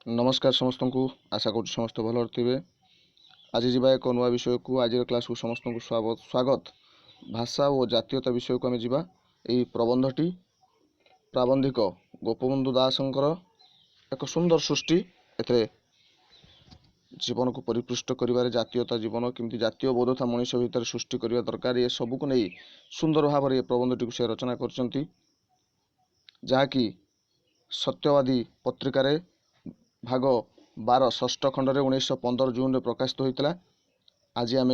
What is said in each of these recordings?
नमस्कार समस्त को आशा कर समस्त भल थे। आज जावा एक नुआ विषय को आज क्लास को समस्त को स्वागत। भाषा और जातीयता विषय को आम जा प्रबंधटी प्राबंधिक गोपबंधु दासंकर एक सुंदर सृष्टि ए जीवन को परिपृष्ट कर जातीयता जीवन केमती जातीय बोधता मनीष भितर सृष्टि करने दरकार ये सबू को नहीं सुंदर भाव में प्रबंधटी को से रचना कर जहाँकि सत्यवादी पत्रिका भाग 12 षष्ठ खंड 1915 जून में प्रकाशित होता। आज आम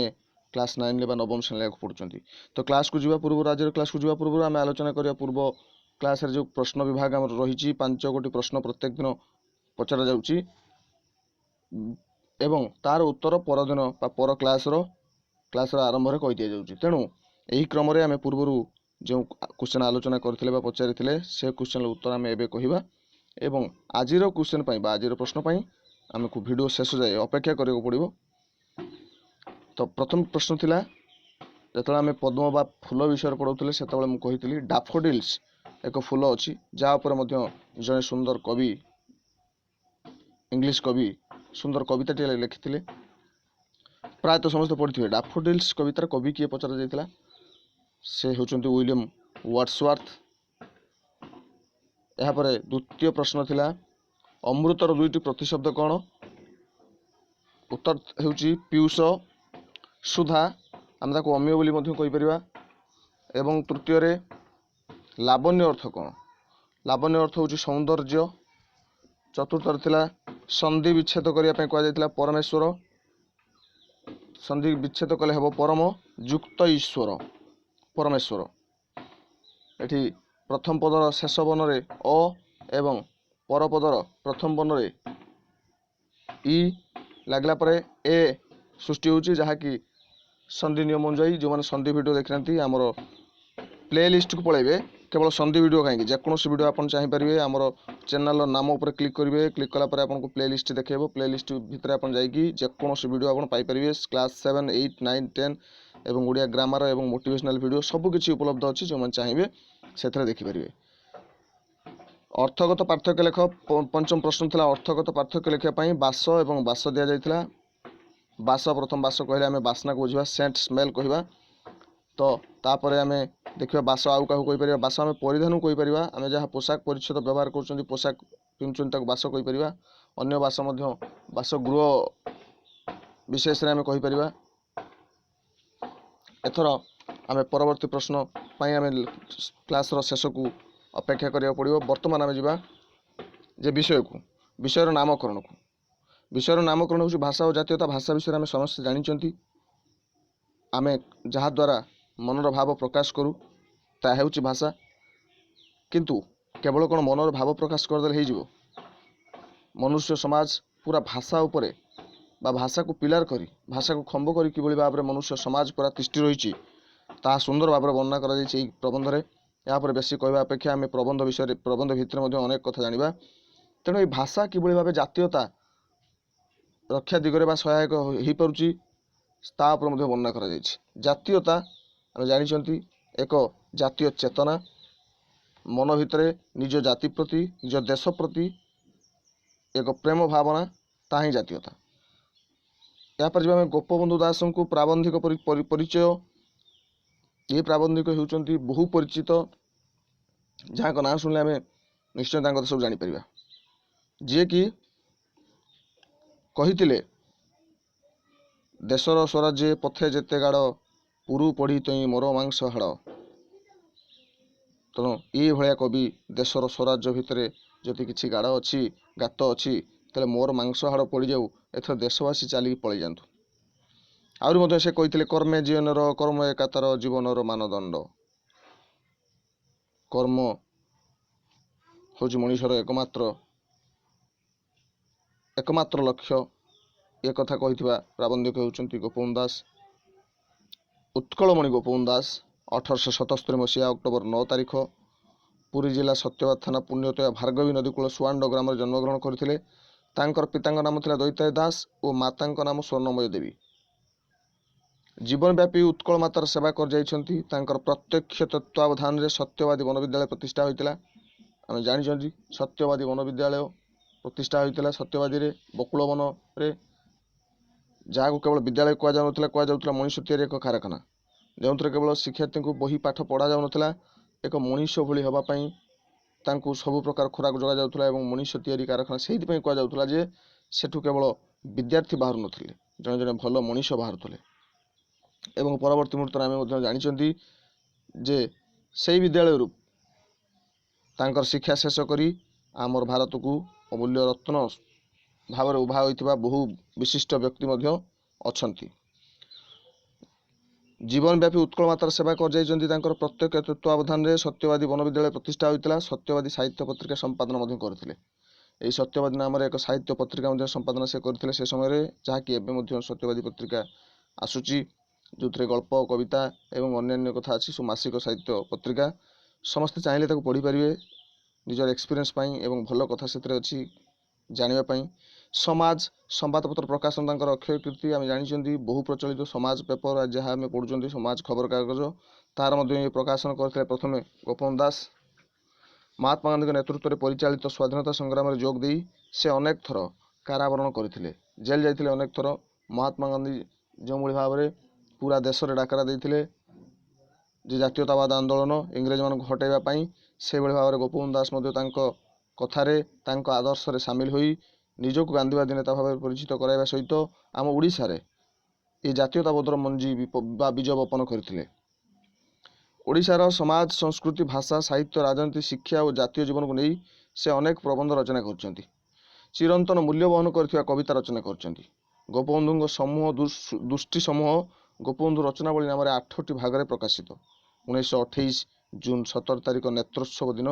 क्लास 9 वा नवम श्रेणी को पढ़ुं। तो क्लास को जीवा पूर्व आज क्लास को जीवा पूर्व आम आलोचना करिया पूर्व क्लास रे जो प्रश्न विभाग आम रही 5 गोटी प्रश्न प्रत्येक दिन पचरा जाउची एवं तार उत्तर परदिन पर क्लास आरंभ में कही दि जाउची। तेणु यही क्रम आम पूर्व जो क्वेश्चन आलोचना करथिले पचारि से क्वेश्चन उत्तर आम एबे कहिबा एवं आजिर क्वेश्चन आजिर प्रश्न आमको वीडियो शेष जाए अपेक्षा करने पड़ो। तो प्रथम प्रश्न थिला जो आम पद्म बा फूल विषय पढ़ाऊे से मुझे डाफोडिल्स एक फूल अच्छी जहाँपर जड़े सुंदर कवि इंग्लिश कवि सुंदर कविता टे लिखी प्रायतः समस्त पढ़ी डाफोडिल्स कवितार कवि किए पचरा जाता से होचंती विलियम वर्ड्सवर्थ। यापर द्वितीय प्रश्न थिला अमृतर दुईटी प्रतिशब्द कौन? उत्तर होउची पीयूष सुधा आम ताको अम्य बोली कहीपर। एवं तृतीय रे लावण्य अर्थ कौन? लावण्य अर्थ होउची सौंदर्य। चतुर्थ थिला संधि विच्छेद करने कहुला परमेश्वर। संधि विच्छेद कले हेबो परम युक्त ईश्वर परमेश्वर। एठी प्रथम पदर शेष बन रे अ एवं पर पदर प्रथम बन रे इ लगला परे ए सृष्टि होची जहाँकि संधि नियम अनुसार जो मैंने संधि वीडियो देखी आमर प्ले लिस्ट को पलैबे केवल संधि वीडियो कहीं जेकोसी वीडियो आप चाहिए आमर चैनल नाम उपर क्लिक करेंगे। क्लिक कलापर आपको प्ले लिस्ट देखेबो। प्ले लिस्ट भितर आप जेकोसी वीडियो आप पाइपर क्लास 7, 8, 9, 10 एवं ओडिया ग्रामर एवं मोटिवेशनल वीडियो सबकिछि उपलब्ध अच्छी जो मैंने चाहिए से देखिपारे। अर्थगत पार्थक्य लेख पंचम प्रश्न था अर्थगत पार्थक्य लिखापी बास एवं बास दि जाता। बास प्रथम बास कहले आम बासना को बुझा सेंट स्मेल कहवा। तो तापर आम देखा बास आउ क्या कहीपर बास आम परिधान को कहीपर आम जहाँ पोशाक परिच्छेद व्यवहार कर पोशाक पिंधुं बास कहीपर। अन्य बास बासगृह विशेष आम कहीपर। एथर आम परवर्ती प्रश्न आम क्लास शेष को अपेक्षा करिया पड़िबो। वर्तमान आम जा विषय को विषयर नामकरण को विषयर नामकरण होची भाषा और जातीयता। भाषा विषय आम समस्त जानी आम जहाँ द्वारा मनर भाव प्रकाश करूँ ता हेउची भाषा। किंतु केवल कौन मनर भाव प्रकाश करदे हो मनुष्य समाज पूरा भाषा उपरे बा भाषा को पिलार करी भाषा को खंभ करी किभली भाव में मनुष्य समाज पूरा तिष्ठि रही ता सुंदर भाव में वर्णना कर प्रबंध में। यहाँ बेसी कहवा अपेक्षा आम प्रबंध विषय प्रबंध भितर अनेक कथा जाना। तेणु ये भाषा किभली भाव जातीयता रक्षा दिगरे बा सहायक हो पारुची तापर वर्णना करा जायछि। जातीयता आम जानी एक जातीय चेतना मन भितर निज जाति प्रति निज देश प्रति एक प्रेम भावना ता ही जातीयता। यापर जब आम गोपबंधु दास को प्राबंधिक परिचय ये प्राबंधिक होती बहु परिचित जहाँ का ना शुणिले आम निश्चय सब जापर। जी कि कही देशर स्वराज्य पथे जेते गाड़ पुरु पढ़ी तई मोर मांस हाड़। तेणु ये भाया कवि देशर स्वराज्य भितर जदि किसी गाड़ अच्छी गात अच्छी तेल मोर मांस हाड़ पड़ जाऊ एथर देशवासी चलिक पलि जातु। आहरी से कही कर्मे जीवनर कर्म एकातार जीवनर मानदंड। कर्म हूँ मनुष्यर एकमात्र लक्ष्य एक कथा कही प्राबंधिक होती गोपबंधु दास। उत्कलमणि गोपबंधु दास 1877 मसीहा अक्टोबर 9 तारिख पुरी जिला सत्यवाद थाना पुण्यतया भार्गवी नदी कूल सुआंड ग्राम में जन्मग्रहण करते। पिता नाम था दैताय दास और माता नाम स्वर्णमय देवी। जीवनव्यापी उत्कल मातार सेवा कर जाइछंती। प्रत्यक्ष तत्वावधान में सत्यवादी वन विद्यालय प्रतिष्ठा होता। आम जानी सत्यवादी वन विद्यालय ପ୍ରତିଷ୍ଠା ହୋଇଥିଲା ସତ୍ୟବାଦୀ रे बकुल वन रे जहाँ केवल विद्यालय कुजाला मनीष तैयारी एक कारखाना जो केवल शिक्षार्थी को बही पाठ पढ़ा जाऊला एक मनीष भली हवापाई सब प्रकार खुराक जगह जाऊला मनीष तैयारी कारखाना से कहला जे सेठू केवल विद्यार्थी बाहर नथिले जड़े जड़े भल मनीष बाहर एवं परवर्ती मुहूर्त आम जानी जे से विद्यालय तांकर शिक्षा शेष करी आमर भारत को अमूल्य रत्न भाव उभा होता बहु विशिष्ट व्यक्ति अछंती जीवन व्यापी उत्कल मात्र सेवा कर प्रत्यक्ष तत्वावधान में सत्यवादी वन विद्यालय प्रतिष्ठा होता सत्यवादी साहित्य पत्रिका संपादन करते यही सत्यवादी नाम एक साहित्य पत्रिका संपादन से करते से समय जहाँकि एवं सत्यवादी पत्रिका आसूची जो गल्प कविता एवं अन्य कथा अच्छी सब मासिक साहित्य पत्रिका समस्ते चाहिए पढ़ी पारे निजर एक्सपीरियंस एवं भल कथा से अच्छी जानापी समाज संवादपत्र प्रकाशन अक्षय कीर्ति आम जानी बहु प्रचलित समाज पेपर जहाँ आम पढ़ुं समाज खबर कागज तार प्रकाशन करते प्रथम गोपबंधु दास महात्मा गांधी नेतृत्व में परिचालित स्वाधीनता संग्राम में जोग दी से अनेक थर कारावरण करते जेल जाते अनेक थर महात्मा गांधी जो भाव में पूरा देश में डाकरा देते जातीयतावाद आंदोलन इंग्रेज मान हटाइवाई से भाव में गोपबंधु दास कथारे आदर्श रे सामिल होई निजक गांधीवादी नेता भाव परिचित कराइबा सहित आम ओडिशा रे ये जातीयतावादर मंजी बीज बपन करथिले। ओडिशार समाज संस्कृति भाषा साहित्य राजनीति शिक्षा और जातीय जीवन को नहीं से अनेक प्रबंध रचना करछंती चिरंतन मूल्य वहन करथिबा कविता रचना करछंती। गोपबंधु समूह दुष्टि समूह गोपबंधु रचनावली नाम 8टी भाग प्रकाशित 1928 जून 17 तारिख नेत्रोत्सव दिन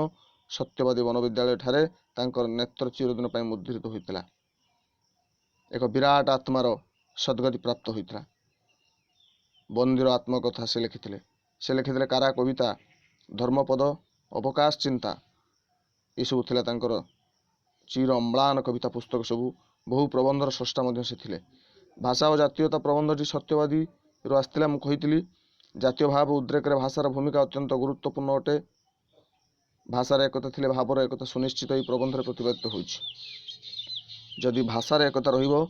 सत्यवादी वन विद्यालय ठारे तांकर नेत्र चिरदिन पर मुद्रित होता एक विराट आत्मार सद्गति प्राप्त होता बंदीर आत्मकथा से लिखिते कारा कविता धर्मपद अवकाश चिंता ये सब थिला तांकर चिर अम्लान कविता पुस्तक सबू बहु प्रबंधर स्रष्टा से थिले। भाषा और जातीयता प्रबंधटी सत्यवादी रू आसला मुझी जातीय भाव उद्रेक भाषार भूमिका अत्यंत गुरुत्वपूर्ण अटे भाषार एकता थिले भावर एकता सुनिश्चित ही प्रबंध प्रतिपादित होइछि जदि भाषार एकता रहिबो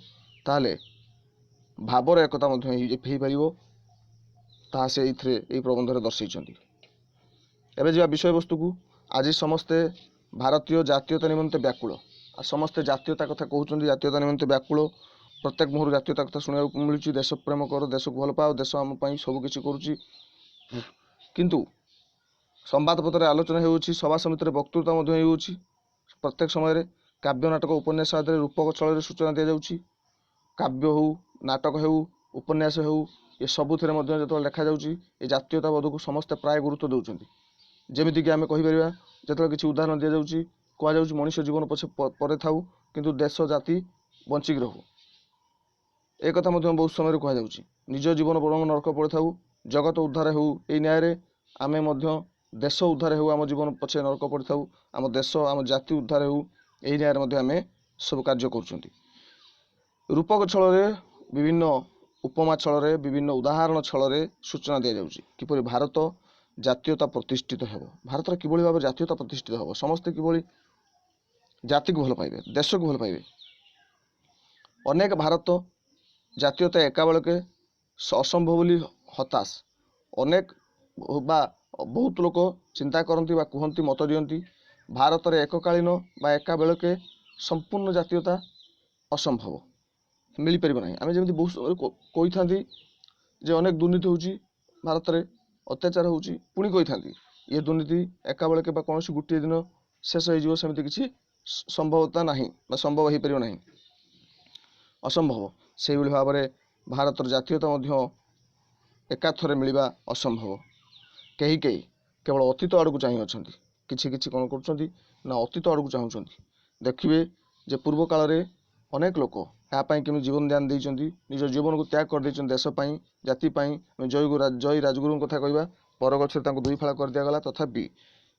ताले भावर एकता हो पारिबो ताहा से एई प्रबंध रे दर्शाइछन्ति। एबे जिया विषय वस्तु को आज समस्ते भारतीय जातीयता निमंते व्याकुल आ समस्ते जातीयता कथा कहउछन्ति जातीयता निमंते व्याकुल प्रत्येक मुहूर्त जातीयता कथा सुनिया मिलुछि देश प्रेम कर देश को भल पाओ देश आम पई सब किछि करूछि किंतु संवादपत्र आलोचना होउछि सभा समिति रे वक्तृता होउछि प्रत्येक समय काव्य नाटक उपन्यास आदि रूपक चल सूचना दि जाउछि काव्य हो नाटक हो उपन्यास हो ये सबुथिरे जो लिखा जाउछि ये जातीयतावाद को समस्त प्राय गुरुत्व दउछन्ति जेमिति कि आमे कहि परिबा जतले किछि उदाहरण दि जाउछि कह जाउछि मनुष्य जीवन पछे परे थाउ किंतु देश जाति बंचिक रहू एक कथा बहुत समय कह जाउछि निज जीवन बरम नरक पड़े थाउ जगत उद्धार हो एई न्याय रे आमे मध्य देश उद्धार हो आम जीवन पछे नरक पड़े थाउ आम देश आम जाति उद्धार हो एई न्याय रे मध्य आमे सब कार्य करूछन्ति। रूपक छल विभिन्न उपमा छल विभिन्न उदाहरण छल सूचना दि जाउछि किपरि भारत जातीयता प्रतिष्ठित हेब भारत किभଳି भाव जातीयता प्रतिष्ठित हेब समस्ते किभଳି जाति को भल पाइबे देश को भल पाइबे अनेक भारत जातीयता एका बेलके असंभव बोली हताश अनेक बा बहुत लोक चिंता करती कहती मत दियंती भारत रे एककालीन बा एका बेलके संपूर्ण जातीयता असंभव मिल पार ना आम जमी बहुत समय कही था जे अनेक दुर्नीति होची भारत रे अत्याचार होची पुणी कही था ये दुर्नीति एका बेलके बा कौन गोटे दिन शेष हो सेमती किसी संभवता ना संभव हो पार ना असंभव से भाव में भारत जातीयता एकाथरे मिलवा असंभव कहीं केवल अतीत आड़ को चाहिए अच्छा किसी कौन कर अतीत आड़ को चाहूँगी देखिए जे पूर्व काल रे अनेक लोक यापाई केमी जीवन दान देइचंती निज जीवन को त्याग कर देइचंती देशपाई जातिपाई जय राजगुरु कथा कहवा पर गच्छे दुई फाड़ा कर दिगला तथापि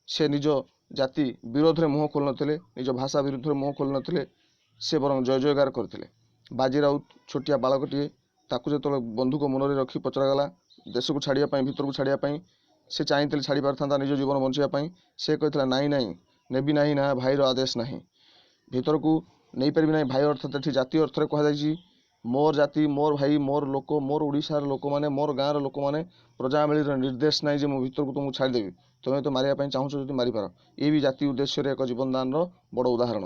से निज जाति विरोध में मुँह खोल नथिले निज भाषा विरुद्ध में मुँह खोल नथिले से बरं जय जयगार करथिले। बाजी राउत छोटिया बालकटीए ताकू जो बंधुक मन रखी पचरागला देश को छाड़ापी भितर को छाड़ापी से चाहिए छाड़ी पारता निज जीवन बचापी से कहता नाई नाई नेबी ना भाईर आदेश ना ଭିତରକୁ ନେଇପାରିବି ନାହିଁ। ଭାଇ ଅର୍ଥାତ୍ ଏଠି ଜାତି ଅର୍ଥରେ କୁହାଯାଇଛି ମୋର ଜାତି, ମୋର ଭାଇ, ମୋର ଲୋକ, ମୋର ଓଡ଼ିଶାର ଲୋକମାନେ, ମୋର ଗାଁର ଲୋକମାନେ, ପ୍ରଜାମେଳିର ନିର୍ଦ୍ଦେଶ ନାହିଁ ଯେ ମୁଁ ଭିତରକୁ ତୁମକୁ ଛାଡ଼ିଦେବି, ତୁମେ ତ ମାରିବା ପାଇଁ ଚାହୁଁଛ ଯଦି ମାରିପାର। ଇଏ ବି ଜାତି ଉଦ୍ଦେଶ୍ୟରେ ଏକ ଜୀବନଦାନର ବଡ଼ ଉଦାହରଣ।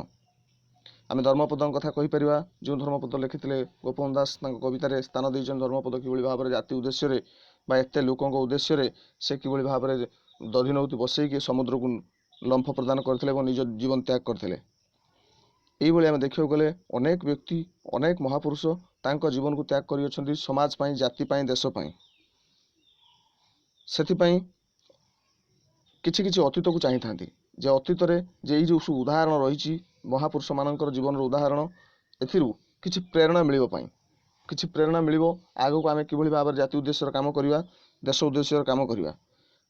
ଆମେ ଧର୍ମପଦଙ୍କ କଥା କହିପାରିବା, ଯେଉଁ ଧର୍ମପଦ ଲେଖିଥିଲେ ଗୋପବନ୍ଧୁ ଦାସ ତାଙ୍କ କବିତାରେ ସ୍ଥାନ ଦେଇଛନ୍ତି ଧର୍ମପଦ କିଭଳି ଭାବରେ ଜାତି ଉଦ୍ଦେଶ୍ୟରେ ବା ଏତେ ଲୋକଙ୍କ ଉଦ୍ଦେଶ୍ୟରେ ସେ କିଭଳି ଭାବରେ ଦଧିନଉତି ବସେଇକି ସମୁଦ୍ରକୁ ଲମ୍ଫ ପ୍ରଦାନ କରିଥିଲେ ଏବଂ ନିଜ ଜୀବନ ତ୍ୟାଗ କରିଥିଲେ। ଏଇଭଳି ଆମେ ଦେଖିବାକୁ ଗଲେ ଅନେକ ବ୍ୟକ୍ତି, ଅନେକ ମହାପୁରୁଷ ତାଙ୍କ ଜୀବନକୁ ତ୍ୟାଗ କରିଅଛନ୍ତି ସମାଜ ପାଇଁ, ଜାତି ପାଇଁ, ଦେଶ ପାଇଁ। ସେଥିପାଇଁ କିଛି କିଛି ଅତୀତକୁ ଚାହିଁଥାନ୍ତି ଯେ ଅତୀତରେ ଯେ ଏଇ ଯେଉଁ ସବୁ ଉଦାହରଣ ରହିଛି ମହାପୁରୁଷମାନଙ୍କର ଜୀବନର ଉଦାହରଣ, ଏଥିରୁ କିଛି ପ୍ରେରଣା ମିଳିବ ପାଇଁ, କିଛି ପ୍ରେରଣା ମିଳିବ ଆଗକୁ ଆମେ କିଭଳି ଭାବରେ ଜାତି ଉଦ୍ଦେଶ୍ୟର କାମ କରିବା, ଦେଶ ଉଦ୍ଦେଶ୍ୟର କାମ କରିବା,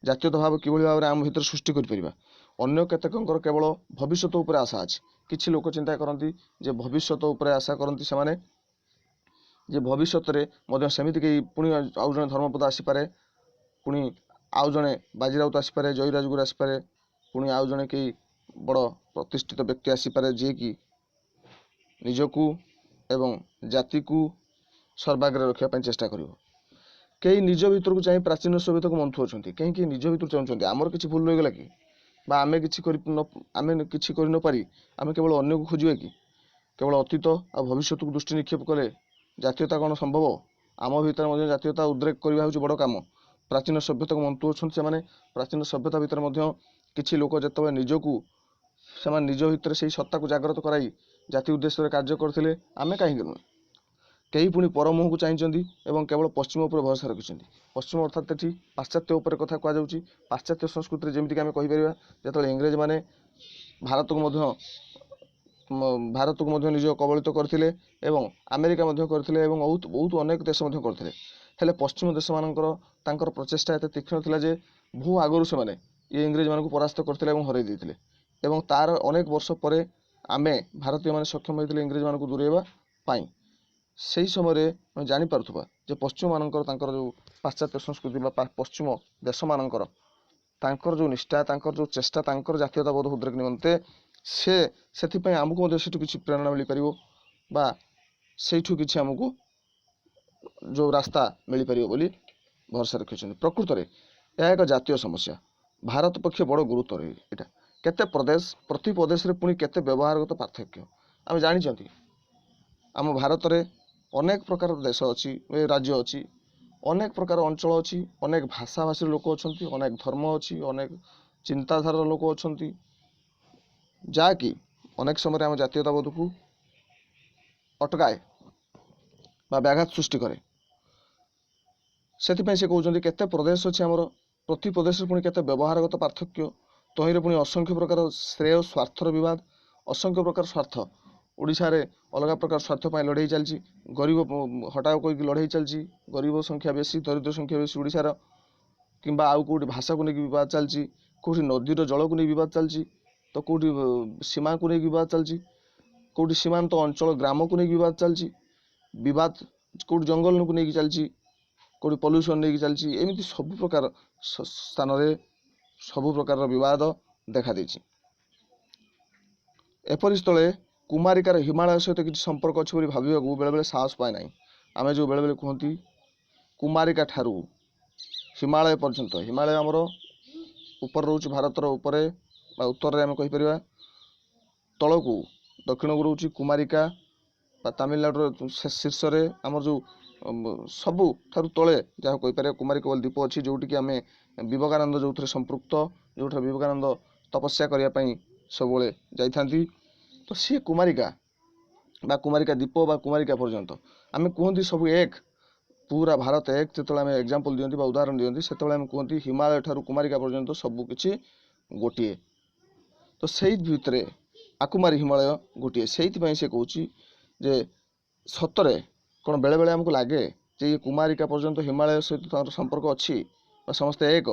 ଜାତୀୟତା ଭାବ କିଭଳି ଭାବରେ ଆମ ଭିତରେ ସୃଷ୍ଟି କରିପାରିବା। ଅନ୍ୟ କେତେକଙ୍କର କେବଳ ଭବିଷ୍ୟତ ଉପରେ ଆଶା ଅଛି। କିଛି ଲୋକ ଚିନ୍ତା କରନ୍ତି ଯେ ଭବିଷ୍ୟତ ଉପରେ ଆଶା କରନ୍ତି ସେମାନେ, ଯେ ଭବିଷ୍ୟତରେ ମଧ୍ୟ ସେମିତି କେହି ପୁଣି ଆଉ ଜଣେ ଧର୍ମପଦ ଆସିପାରେ, ପୁଣି ଆଉ ଜଣେ ବାଜିରାଉତ ଆସିପାରେ, ଜୟୀରାଜଗୁରୁ ଆସିପାରେ, ପୁଣି ଆଉ ଜଣେ କେହି ବଡ଼ ପ୍ରତିଷ୍ଠିତ ବ୍ୟକ୍ତି ଆସିପାରେ ଯିଏକି ନିଜକୁ ଏବଂ ଜାତିକୁ ସର୍ବାଗ୍ରେ ରଖିବା ପାଇଁ ଚେଷ୍ଟା କରିବ। କେହି ନିଜ ଭିତରକୁ ଚାହିଁ ପ୍ରାଚୀନ ସଭ୍ୟତାକୁ ମନ୍ଥୁଅଛନ୍ତି, କେହି ନିଜ ଭିତରୁ ଚାହୁଁଛନ୍ତି ଆମର କିଛି ଭୁଲ ରହିଗଲା କି, ବା ଆମେ କିଛି କରି ନପାରି ଆମେ କେବଳ ଅନ୍ୟକୁ ଖୋଜିବା କି। କେବଳ ଅତୀତ ଆଉ ଭବିଷ୍ୟତକୁ ଦୃଷ୍ଟି ନିକ୍ଷେପ କଲେ ଜାତୀୟତା କ'ଣ ସମ୍ଭବ? ଆମ ଭିତରେ ମଧ୍ୟ ଜାତୀୟତା ଉଦ୍ରେକ କରିବା ହେଉଛି ବଡ଼ କାମ। ପ୍ରାଚୀନ ସଭ୍ୟତାକୁ ମନ୍ତୁଅଛନ୍ତି ସେମାନେ। ପ୍ରାଚୀନ ସଭ୍ୟତା ଭିତରେ ମଧ୍ୟ କିଛି ଲୋକ ଯେତେବେଳେ ସେମାନେ ନିଜ ଭିତରେ ସେହି ସତ୍ତାକୁ ଜାଗ୍ରତ କରାଇ ଜାତି ଉଦ୍ଦେଶ୍ୟରେ କାର୍ଯ୍ୟ କରିଥିଲେ, ଆମେ କାହିଁକି ନୁହେଁ? କେହି ପୁଣି ପରମୁହଁକୁ ଚାହିଁଛନ୍ତି ଏବଂ କେବଳ ପଶ୍ଚିମ ଉପରେ ଭରସା ରଖିଛନ୍ତି। ପଶ୍ଚିମ ଅର୍ଥାତ୍ ଏଠି ପାଶ୍ଚାତ୍ୟ ଉପରେ କଥା କୁହାଯାଉଛି। ପାଶ୍ଚାତ୍ୟ ସଂସ୍କୃତିରେ ଯେମିତିକି ଆମେ କହିପାରିବା ଯେତେବେଳେ ଇଂରେଜମାନେ ଭାରତକୁ ମଧ୍ୟ ନିଜ କବଳିତ କରିଥିଲେ ଏବଂ ଆମେରିକା ମଧ୍ୟ କରିଥିଲେ ଏବଂ ବହୁତ ଅନେକ ଦେଶ ମଧ୍ୟ କରିଥିଲେ। ହେଲେ ପଶ୍ଚିମ ଦେଶମାନଙ୍କର ତାଙ୍କର ପ୍ରଚେଷ୍ଟା ଏତେ ତୀକ୍ଷ୍ଣ ଥିଲା ଯେ ବହୁ ଆଗରୁ ସେମାନେ ଇଂରେଜମାନଙ୍କୁ ପରାସ୍ତ କରିଥିଲେ ଏବଂ ହରାଇ ଦେଇଥିଲେ। ଏବଂ ତାର ଅନେକ ବର୍ଷ ପରେ ଆମେ ଭାରତୀୟମାନେ ସକ୍ଷମ ହୋଇଥିଲେ ଇଂରେଜମାନଙ୍କୁ ଦୂରେଇବା ପାଇଁ। ସେହି ସମୟରେ ଆମେ ଜାଣିପାରୁଥିବା ଯେ ପଶ୍ଚିମମାନଙ୍କର ତାଙ୍କର ଯେଉଁ ପାଶ୍ଚାତ୍ୟ ସଂସ୍କୃତି ବା ପଶ୍ଚିମ ଦେଶମାନଙ୍କର ତାଙ୍କର ଯେଉଁ ନିଷ୍ଠା, ତାଙ୍କର ଯେଉଁ ଚେଷ୍ଟା, ତାଙ୍କର ଜାତୀୟତାବୋଧ ଉଦ୍ରେକ ନିମନ୍ତେ ସେଥିପାଇଁ ଆମକୁ ମଧ୍ୟ ସେଠୁ କିଛି ପ୍ରେରଣା ମିଳିପାରିବ ବା ସେଇଠୁ କିଛି ଆମକୁ ଯେଉଁ ରାସ୍ତା ମିଳିପାରିବ ବୋଲି ଭରସା ରଖିଛନ୍ତି। ପ୍ରକୃତରେ ଏହା ଏକ ଜାତୀୟ ସମସ୍ୟା। ଭାରତ ପକ୍ଷେ ବଡ଼ ଗୁରୁତ୍ୱର ଏଇଟା। କେତେ ପ୍ରଦେଶ, ପ୍ରତି ପ୍ରଦେଶରେ ପୁଣି କେତେ ବ୍ୟବହାରଗତ ପାର୍ଥକ୍ୟ ଆମେ ଜାଣିଛନ୍ତି। ଆମ ଭାରତରେ ଅନେକ ପ୍ରକାର ଦେଶ ଅଛି, ରାଜ୍ୟ ଅଛି, ଅନେକ ପ୍ରକାର ଅଞ୍ଚଳ ଅଛି, ଅନେକ ଭାଷାଭାଷୀର ଲୋକ ଅଛନ୍ତି, ଅନେକ ଧର୍ମ ଅଛି, ଅନେକ ଚିନ୍ତାଧାରାର ଲୋକ ଅଛନ୍ତି, ଯାହାକି ଅନେକ ସମୟରେ ଆମ ଜାତୀୟତାବୋଧକୁ ଅଟକାଏ ବା ବ୍ୟାଘାତ ସୃଷ୍ଟି କରେ। ସେଥିପାଇଁ ସେ କହୁଛନ୍ତି କେତେ ପ୍ରଦେଶ ଅଛି ଆମର, ପ୍ରତି ପ୍ରଦେଶରେ ପୁଣି କେତେ ବ୍ୟବହାରଗତ ପାର୍ଥକ୍ୟ, ତହିଁରେ ପୁଣି ଅସଂଖ୍ୟ ପ୍ରକାର ଶ୍ରେୟ ସ୍ୱାର୍ଥର ବିବାଦ, ଅସଂଖ୍ୟ ପ୍ରକାର ସ୍ୱାର୍ଥ। ଓଡ଼ିଶାରେ ଅଲଗା ପ୍ରକାର ସ୍ୱାର୍ଥ ପାଇଁ ଲଢ଼େଇ ଚାଲିଛି, ଗରିବ ହଟାଓ କହିକି ଲଢ଼େଇ ଚାଲିଛି, ଗରିବ ସଂଖ୍ୟା ବେଶୀ, ଦରିଦ୍ର ସଂଖ୍ୟା ବେଶୀ ଓଡ଼ିଶାର, କିମ୍ବା ଆଉ କେଉଁଠି ଭାଷାକୁ ନେଇକି ବିବାଦ ଚାଲିଛି, କେଉଁଠି ନଦୀର ଜଳକୁ ନେଇ ବିବାଦ ଚାଲିଛି, ତ କେଉଁଠି ସୀମାକୁ ନେଇକି ବିବାଦ ଚାଲିଛି, କେଉଁଠି ସୀମାନ୍ତ ଅଞ୍ଚଳ ଗ୍ରାମକୁ ନେଇକି ବିବାଦ ଚାଲିଛି, କେଉଁଠି ଜଙ୍ଗଲକୁ ନେଇକି ଚାଲିଛି, କେଉଁଠି ପଲ୍ୟୁସନ୍ ନେଇକି ଚାଲିଛି। ଏମିତି ସବୁ ପ୍ରକାର ସ୍ଥାନରେ ସବୁ ପ୍ରକାରର ବିବାଦ ଦେଖାଦେଇଛି। ଏପରି ସ୍ଥଳେ କୁମାରିକାର ହିମାଳୟ ସହିତ କିଛି ସମ୍ପର୍କ ଅଛି ବୋଲି ଭାବିବାକୁ ବେଳେବେଳେ ସାହସ ପାଏ ନାହିଁ। ଆମେ ଯେଉଁ ବେଳେବେଳେ କୁହନ୍ତି କୁମାରିକା ଠାରୁ ହିମାଳୟ ପର୍ଯ୍ୟନ୍ତ, ହିମାଳୟ ଆମର ଉପରେ ରହୁଛି, ଭାରତର ଉପରେ ବା ଉତ୍ତରରେ ଆମେ କହିପାରିବା, ତଳକୁ ଦକ୍ଷିଣକୁ ରହୁଛି କୁମାରିକା ବା ତାମିଲନାଡୁର ଶୀର୍ଷରେ ଆମର ଯେଉଁ ସବୁଠାରୁ ତଳେ ଯାହା କହିପାରିବା କୁମାରିକା ବୋଲି ଦ୍ୱୀପ ଅଛି, ଯେଉଁଠିକି ଆମେ ବିବେକାନନ୍ଦ ଯେଉଁଥିରେ ସମ୍ପୃକ୍ତ, ଯେଉଁଠାରେ ବିବେକାନନ୍ଦ ତପସ୍ୟା କରିବା ପାଇଁ ସବୁବେଳେ ଯାଇଥାନ୍ତି। ତ ସିଏ କୁମାରିକା ବା କୁମାରିକା ଦ୍ୱୀପ ବା କୁମାରିକା ପର୍ଯ୍ୟନ୍ତ ଆମେ କୁହନ୍ତି ସବୁ ଏକ, ପୁରା ଭାରତ ଏକ। ଯେତେବେଳେ ଆମେ ଏକ୍ଜାମ୍ପଲ୍ ଦିଅନ୍ତି ବା ଉଦାହରଣ ଦିଅନ୍ତି, ସେତେବେଳେ ଆମେ କୁହନ୍ତି ହିମାଳୟ ଠାରୁ କୁମାରିକା ପର୍ଯ୍ୟନ୍ତ ସବୁ କିଛି ଗୋଟିଏ। ତ ସେଇ ଭିତରେ ଆକୁମାରୀ ହିମାଳୟ ଗୋଟିଏ। ସେଇଥିପାଇଁ ସେ କହୁଛି ଯେ ସତରେ କ'ଣ ବେଳେବେଳେ ଆମକୁ ଲାଗେ ଯେ ଇଏ କୁମାରିକା ପର୍ଯ୍ୟନ୍ତ ହିମାଳୟ ସହିତ ତାଙ୍କର ସମ୍ପର୍କ ଅଛି ବା ସମସ୍ତେ ଏକ?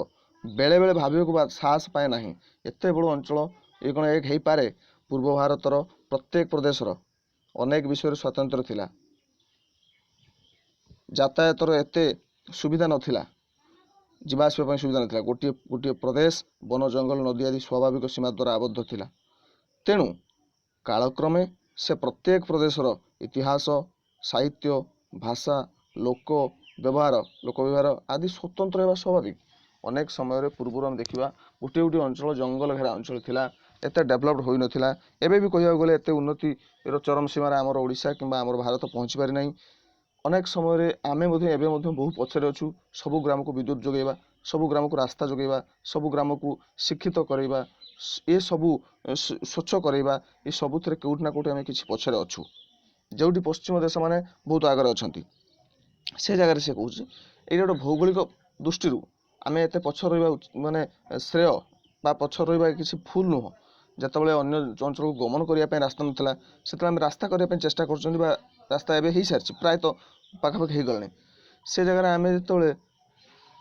ବେଳେବେଳେ ଭାବିବାକୁ ସାହସ ପାଏ ନାହିଁ। ଏତେ ବଡ଼ ଅଞ୍ଚଳ, ଏ କ'ଣ ଏକ ହେଇପାରେ? ପୂର୍ବ ଭାରତର ପ୍ରତ୍ୟେକ ପ୍ରଦେଶର ଅନେକ ବିଷୟରେ ସ୍ୱାତନ୍ତ୍ର୍ୟ ଥିଲା, ଯାତାୟାତର ଏତେ ସୁବିଧା ନଥିଲା, ଯିବା ଆସିବା ପାଇଁ ସୁବିଧା ନଥିଲା। ଗୋଟିଏ ପ୍ରଦେଶ ବନ ଜଙ୍ଗଲ ନଦୀ ଆଦି ସ୍ୱାଭାବିକ ସୀମା ଦ୍ୱାରା ଆବଦ୍ଧ ଥିଲା। ତେଣୁ कालक्रमे से प्रत्येक प्रदेशर इतिहास साहित्य भाषा लोक व्यवहार आदि स्वतंत्र होगा स्वाभाविक। अनेक समय पूर्व आम देखा गोटे गोटे अंचल जंगल घेरा अंचल थिला, एते डेभलप्ड होई नथिला। एबे भी कहया गले एते उन्नति चरम सीमार आमर ओडिशा किंबा आमर भारत पहुँची पारि नाही। अनेक समय आमे बहु पछरे अच्छु। सबु ग्राम को विद्युत जोगेबा, सबु ग्राम को रास्ता जोगेबा, सबु ग्राम को शिक्षित करवा, ये सबू स्वच्छ करवा, ये सबुथिरे कोउठी ना कोउठी आमे किछि पछरे अच्छु। जोटी पश्चिम देश माने बहुत आगे अच्छी से जगह से कौच ये गोटे भौगोलिक दृष्टि आम एत पछ रहा माने श्रेय बा पछ रहा किसी भूल नुह। जितेबाला अन्य अंचल को गमन करने रास्ता नाला से आम रास्ता करने चेष्टा कर रास्ता एवं हो सारी प्रायतः पाखापाखि हो गलानी। से जगह आम जो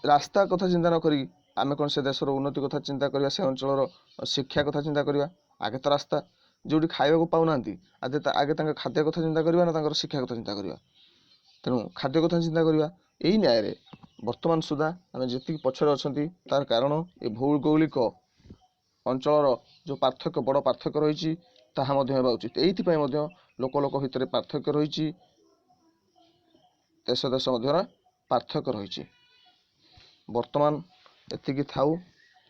रास्ता कथा चिंता न करी आम कौन से देशर उन्नति कथा चिंता करवा, से अंचल शिक्षा कथा चिंता करवा। आगे तो रास्ता जो खाइबा पाऊना आगे खाद्य कथा चिंता करवा ना शिक्षा कथा चिंता करवा। तेणु खाद्य कथा चिंता करवा। यही न्याय वर्तमान सुधा आम जी पछरे अच्छा तार कारण ये भौगोलिक अंचल जो पार्थक्य बड़ पार्थक्य रही उचित। ये लोक लोक भितर पार्थक्य रही, देश देश मध्य पार्थक्य रही। वर्तमान एतिकी थाउ,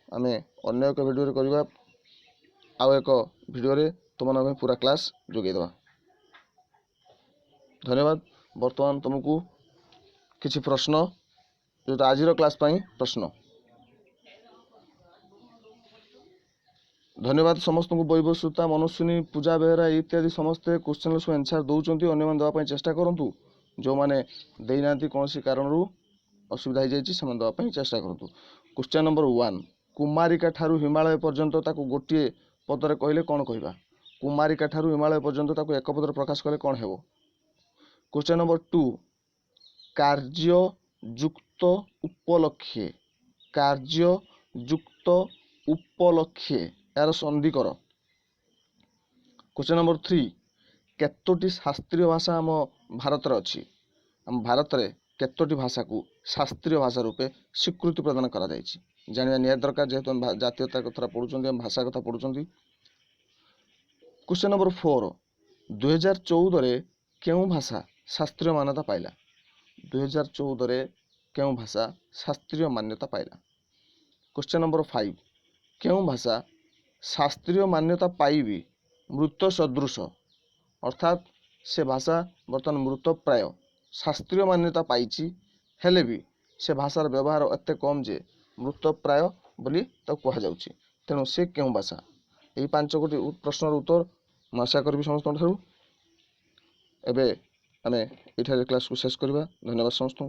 आम अन्य एक भिडियो करवा, आउ एक भिडियो तुम पूरा क्लास जोगेदवा। धन्यवाद। वर्तमान तुमको किसी प्रश्न जो आज क्लास प्रश्न। धन्यवाद समस्त को। वैभवसुता मनुष्यनी पूजा बेहरा इत्यादि समस्ते क्वेश्चन सब आंसर दौरान अन्य देवाई चेष्टा करूँ। जो मैंने देना कौन कारण असुविधा हो देवाई चेष्टा करूँ। क्वेश्चन नंबर 1, कुमारिका ठारू हिमालय पर्यंत ताकू गोटे पदरे कहले कौन कहवा? कुमारिका ठारू हिमालय पर्यंत ताकू एक पदरे प्रकाश कले कौन हेबो? क्वेश्चन नंबर 2, कार्ययुक्त उपलक्षे, कार्ययुक्त उपलक्षे यार संधि कर। क्वेश्चन नंबर 3, केतोटी शास्त्रीय भाषा आम भारत रे अछि? आम भारत रे केतोटी भाषा को शास्त्रीय भाषा रूपे स्वीकृति प्रदान करा जायछि जानिया निया दरकार, जेहेतु हम जातीयता कथा पढ़ुछंती, हम भाषा कथा पढ़ुछंती। क्वेश्चन नंबर 4, 2014 रे केउ भाषा शास्त्रीय मान्यता पाइला? 2014 रे केउ भाषा शास्त्रीय मान्यता पाइला? क्वेश्चन नंबर 5, केउ भाषा शास्त्रीय मान्यता पाइबी मृत सदृश, अर्थात से भाषा बर्तमान मृत प्राय, शास्त्रीय मान्यता पाइछि हेले भी से भाषार व्यवहार एते कम जे मृत प्राय बोली कह जाउछि। तेणु से केउ भाषा? यही 5 गोटी प्रश्नर उत्तर मैं आशा करी समस्त ठारू। एबे आमे एठारे क्लास को शेष करबा। धन्यवाद समस्त।